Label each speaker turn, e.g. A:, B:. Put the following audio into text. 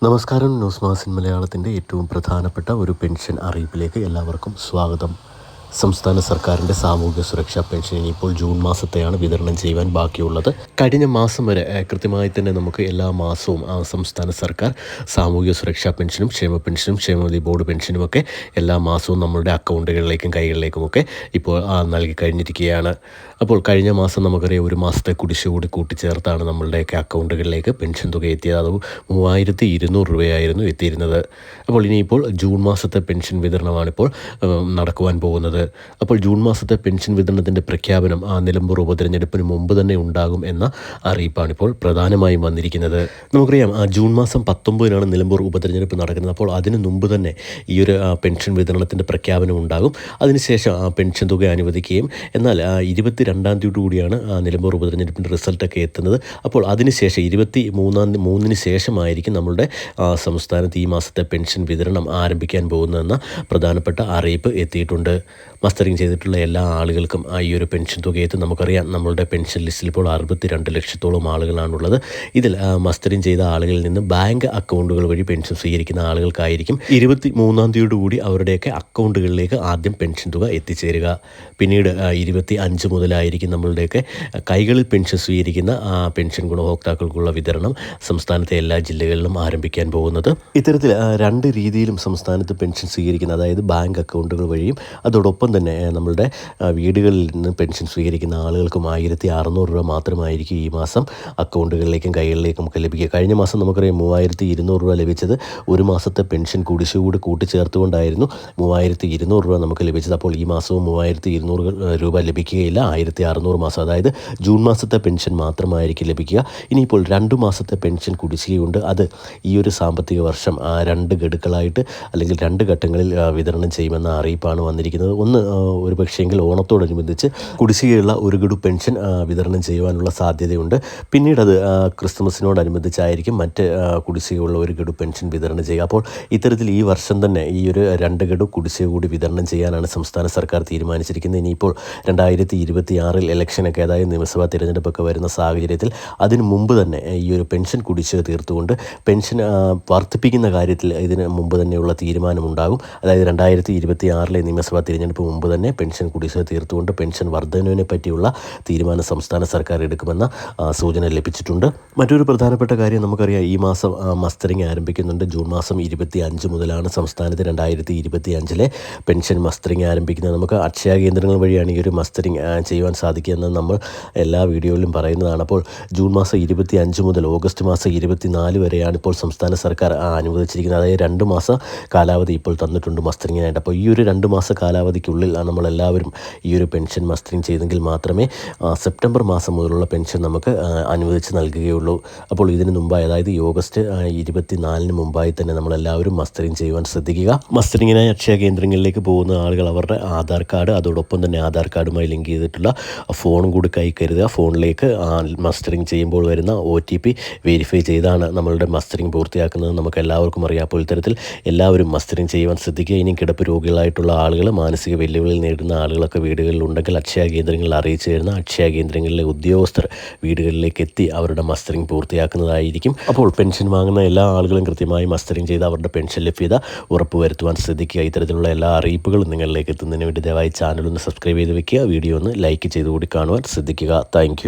A: നമസ്കാരം. ന്യൂസ് മാസിൻ മലയാളത്തിൻ്റെ ഏറ്റവും പ്രധാനപ്പെട്ട ഒരു പെൻഷൻ അറിയിപ്പിലേക്ക് എല്ലാവർക്കും സ്വാഗതം. സംസ്ഥാന സർക്കാരിൻ്റെ സാമൂഹ്യ സുരക്ഷാ പെൻഷൻ ഇനിയിപ്പോൾ ജൂൺ മാസത്തെയാണ് വിതരണം ചെയ്യുവാൻ ബാക്കിയുള്ളത്. കഴിഞ്ഞ മാസം വരെ കൃത്യമായി തന്നെ നമുക്ക് എല്ലാ മാസവും സംസ്ഥാന സർക്കാർ സാമൂഹ്യ സുരക്ഷാ പെൻഷനും ക്ഷേമ പെൻഷനും ക്ഷേമനിധി ബോർഡ് പെൻഷനുമൊക്കെ എല്ലാ മാസവും നമ്മളുടെ അക്കൗണ്ടുകളിലേക്കും കൈകളിലേക്കുമൊക്കെ ഇപ്പോൾ നൽകി കഴിഞ്ഞിരിക്കുകയാണ്. അപ്പോൾ കഴിഞ്ഞ മാസം നമുക്കറിയാം ഒരു മാസത്തെ കുടിശ്ശിക കൂടി കൂട്ടിച്ചേർത്താണ് നമ്മളുടെയൊക്കെ അക്കൗണ്ടുകളിലേക്ക് പെൻഷൻ തുക എത്തിയത്. അത് 3200 രൂപയായിരുന്നു എത്തിയിരുന്നത്. അപ്പോൾ ഇനിയിപ്പോൾ ജൂൺ മാസത്തെ പെൻഷൻ വിതരണമാണിപ്പോൾ നടക്കുവാൻ പോകുന്നത്. അപ്പോൾ ജൂൺ മാസത്തെ പെൻഷൻ വിതരണത്തിൻ്റെ പ്രഖ്യാപനം നിലമ്പൂർ ഉപതെരഞ്ഞെടുപ്പിന് മുമ്പ് തന്നെ ഉണ്ടാകും എന്ന അറിയിപ്പാണിപ്പോൾ പ്രധാനമായും വന്നിരിക്കുന്നത്. നമുക്കറിയാം ജൂൺ മാസം 19-നാണ് നിലമ്പൂർ ഉപതെരഞ്ഞെടുപ്പ് നടക്കുന്നത്. അപ്പോൾ അതിന് മുമ്പ് തന്നെ ഈ ഒരു പെൻഷൻ വിതരണത്തിൻ്റെ പ്രഖ്യാപനം ഉണ്ടാകും. അതിനുശേഷം പെൻഷൻ തുക അനുവദിക്കുകയും എന്നാൽ 22-ാം തീയതി കൂടിയാണ് നിലമ്പൂർ ഉപതെരഞ്ഞെടുപ്പിൻ്റെ റിസൾട്ടൊക്കെ എത്തുന്നത്. അപ്പോൾ അതിനുശേഷം 23-ന് ശേഷമായിരിക്കും നമ്മളുടെ സംസ്ഥാനത്ത് ഈ മാസത്തെ പെൻഷൻ വിതരണം ആരംഭിക്കാൻ പോകുന്നതെന്ന പ്രധാനപ്പെട്ട അറിയിപ്പ് എത്തിയിട്ടുണ്ട്. മസ്റ്ററിങ് ചെയ്തിട്ടുള്ള എല്ലാ ആളുകൾക്കും ഈ ഒരു പെൻഷൻ തുക എത്തും. നമുക്കറിയാം നമ്മളുടെ പെൻഷൻ ലിസ്റ്റിൽ ഇപ്പോൾ 62 ലക്ഷത്തോളം ആളുകളാണുള്ളത്. ഇതിൽ മസ്റ്ററിങ് ചെയ്ത ആളുകളിൽ നിന്ന് ബാങ്ക് അക്കൗണ്ടുകൾ വഴി പെൻഷൻ സ്വീകരിക്കുന്ന ആളുകൾക്കായിരിക്കും 23-ാം തീയതി കൂടി അവരുടെയൊക്കെ അക്കൗണ്ടുകളിലേക്ക് ആദ്യം പെൻഷൻ തുക എത്തിച്ചേരുക. പിന്നീട് 25 മുതലായിരിക്കും നമ്മളുടെയൊക്കെ കൈകളിൽ പെൻഷൻ സ്വീകരിക്കുന്ന പെൻഷൻ ഗുണഭോക്താക്കൾക്കുള്ള വിതരണം സംസ്ഥാനത്തെ എല്ലാ ജില്ലകളിലും ആരംഭിക്കാൻ പോകുന്നത്. ഇത്തരത്തിൽ രണ്ട് രീതിയിലും സംസ്ഥാനത്ത് പെൻഷൻ സ്വീകരിക്കുന്ന, അതായത് ബാങ്ക് അക്കൗണ്ടുകൾ വഴിയും അതോടൊപ്പം തന്നെ നമ്മളുടെ വീടുകളിൽ നിന്ന് പെൻഷൻ സ്വീകരിക്കുന്ന ആളുകൾക്കും 1600 രൂപ മാത്രമായിരിക്കും ഈ മാസം അക്കൗണ്ടുകളിലേക്കും കൈകളിലേക്കും ഒക്കെ ലഭിക്കുക. കഴിഞ്ഞ മാസം നമുക്കറിയാം 3200 രൂപ ലഭിച്ചത് ഒരു മാസത്തെ പെൻഷൻ കുടിശ്ശിക കൂടി കൂട്ടിച്ചേർത്തുകൊണ്ടായിരുന്നു 3200 രൂപ നമുക്ക് ലഭിച്ചത്. അപ്പോൾ ഈ മാസവും 3200 രൂപ ലഭിക്കുകയില്ല. 1600 മാസം, അതായത് ജൂൺ മാസത്തെ പെൻഷൻ മാത്രമായിരിക്കും ലഭിക്കുക. ഇനിയിപ്പോൾ 2 മാസത്തെ പെൻഷൻ കുടിശ്ശികയുണ്ട്. അത് ഈ ഒരു സാമ്പത്തിക വർഷം 2 ഗഡുക്കളായിട്ട് അല്ലെങ്കിൽ 2 ഘട്ടങ്ങളിൽ വിതരണം ചെയ്യുമെന്ന അറിയിപ്പാണ് വന്നിരിക്കുന്നത്. ഒന്ന് ഒരു പക്ഷേങ്കിൽ ഓണത്തോടനുബന്ധിച്ച് കുടിശ്ശികയുള്ള ഒരു ഗഡു പെൻഷൻ വിതരണം ചെയ്യുവാനുള്ള സാധ്യതയുണ്ട്. പിന്നീട് അത് ക്രിസ്മസിനോടനുബന്ധിച്ചായിരിക്കും മറ്റ് കുടിശ്ശികയുള്ള ഒരു ഗഡു പെൻഷൻ വിതരണം ചെയ്യുക. അപ്പോൾ ഇത്തരത്തിൽ ഈ വർഷം തന്നെ ഈ ഒരു 2 ഗഡു കുടിശ്ശിക കൂടി വിതരണം ചെയ്യാനാണ് സംസ്ഥാന സർക്കാർ തീരുമാനിച്ചിരിക്കുന്നത്. ഇനിയിപ്പോൾ 2026 ഇലക്ഷനൊക്കെ, അതായത് നിയമസഭാ തിരഞ്ഞെടുപ്പൊക്കെ വരുന്ന സാഹചര്യത്തിൽ അതിന് മുമ്പ് തന്നെ ഈ ഒരു പെൻഷൻ കുടിശ്ശിക തീർത്തുകൊണ്ട് പെൻഷൻ വർദ്ധിപ്പിക്കുന്ന കാര്യത്തിൽ ഇതിന് മുമ്പ് തന്നെയുള്ള തീരുമാനമുണ്ടാകും. അതായത് 2026 നിയമസഭാ തിരഞ്ഞെടുപ്പ് മുമ്പ് തന്നെ പെൻഷൻ കുടിശ്ശിക തീർത്തുകൊണ്ട് പെൻഷൻ വർധനവിനെ പറ്റിയുള്ള തീരുമാനം സംസ്ഥാന സർക്കാർ എടുക്കുമെന്ന സൂചന ലഭിച്ചിട്ടുണ്ട്. മറ്റൊരു പ്രധാനപ്പെട്ട കാര്യം നമുക്കറിയാം, ഈ മാസം മസ്റ്ററിങ് ആരംഭിക്കുന്നുണ്ട്. ജൂൺ മാസം 25 മുതലാണ് സംസ്ഥാനത്ത് 2025 പെൻഷൻ മസ്റ്ററിങ് ആരംഭിക്കുന്നത്. നമുക്ക് അക്ഷയ കേന്ദ്രങ്ങൾ വഴിയാണ് ഈ ഒരു മസ്റ്ററിങ് ചെയ്യുവാൻ സാധിക്കുക എന്ന് നമ്മൾ എല്ലാ വീഡിയോയിലും പറയുന്നതാണ്. അപ്പോൾ ജൂൺ മാസം 25 മുതൽ ഓഗസ്റ്റ് മാസം 24 വരെയാണ് ഇപ്പോൾ സംസ്ഥാന സർക്കാർ അനുവദിച്ചിരിക്കുന്നത്. അതായത് 2 മാസ കാലാവധി ഇപ്പോൾ തന്നിട്ടുണ്ട് മസ്റ്ററിങ്ങിനായിട്ട്. അപ്പോൾ ഈ ഒരു 2 മാസ കാലാവധിക്കുള്ളിൽ നമ്മളെല്ലാവരും ഈ ഒരു പെൻഷൻ മസ്റ്ററിങ് ചെയ്തെങ്കിൽ മാത്രമേ സെപ്റ്റംബർ മാസം മുതലുള്ള പെൻഷൻ നമുക്ക് അനുവദിച്ച് നൽകുകയുള്ളൂ. അപ്പോൾ ഇതിന് മുമ്പായി, അതായത് ഈ ഓഗസ്റ്റ് 24-ന് മുമ്പായി തന്നെ നമ്മളെല്ലാവരും മസ്റ്ററിങ് ചെയ്യുവാൻ ശ്രദ്ധിക്കുക. മസ്റ്ററിങ്ങിനായി അക്ഷയ കേന്ദ്രങ്ങളിലേക്ക് പോകുന്ന ആളുകൾ അവരുടെ ആധാർ കാർഡ്, അതോടൊപ്പം തന്നെ ആധാർ കാർഡുമായി ലിങ്ക് ചെയ്തിട്ടുള്ള ഫോണും കൂടി കൈ കരുതുക. ഫോണിലേക്ക് മസ്റ്ററിങ് ചെയ്യുമ്പോൾ വരുന്ന OTP വെരിഫൈ ചെയ്താണ് നമ്മളുടെ മസ്റ്ററിങ് പൂർത്തിയാക്കുന്നത്. നമുക്ക് എല്ലാവർക്കും അറിയാം. അപ്പോൾ ഇത്തരത്തിൽ എല്ലാവരും മസ്റ്ററിങ് ചെയ്യുവാൻ ശ്രദ്ധിക്കുക. ഇനി കിടപ്പ് രോഗികളായിട്ടുള്ള ആളുകൾ, മാനസിക വെല്ലുവിളികൾ നേരിടുന്ന ആളുകളൊക്കെ വീടുകളിലുണ്ടെങ്കിൽ അക്ഷയ കേന്ദ്രങ്ങളിൽ അറിയിച്ചു തരുന്ന അക്ഷയ കേന്ദ്രങ്ങളിലെ ഉദ്യോഗസ്ഥർ വീടുകളിലേക്ക് എത്തി അവരുടെ മസ്റ്ററിങ് പൂർത്തിയാക്കുന്നതായിരിക്കും. അപ്പോൾ പെൻഷൻ വാങ്ങുന്ന എല്ലാ ആളുകളും കൃത്യമായി മസ്റ്ററിങ് ചെയ്ത് അവരുടെ പെൻഷൻ ലഭ്യത ഉറപ്പുവരുത്തുവാൻ ശ്രദ്ധിക്കുക. ഇത്തരത്തിലുള്ള എല്ലാ അറിയിപ്പുകളും നിങ്ങളിലേക്ക് എത്തുന്നതിന് വേണ്ടി ദയവായി ചാനൽ ഒന്ന് സബ്സ്ക്രൈബ് ചെയ്ത് വെക്കുക. വീഡിയോ ഒന്ന് ലൈക്ക് ചെയ്തുകൂടി കാണുവാൻ ശ്രദ്ധിക്കുക. താങ്ക്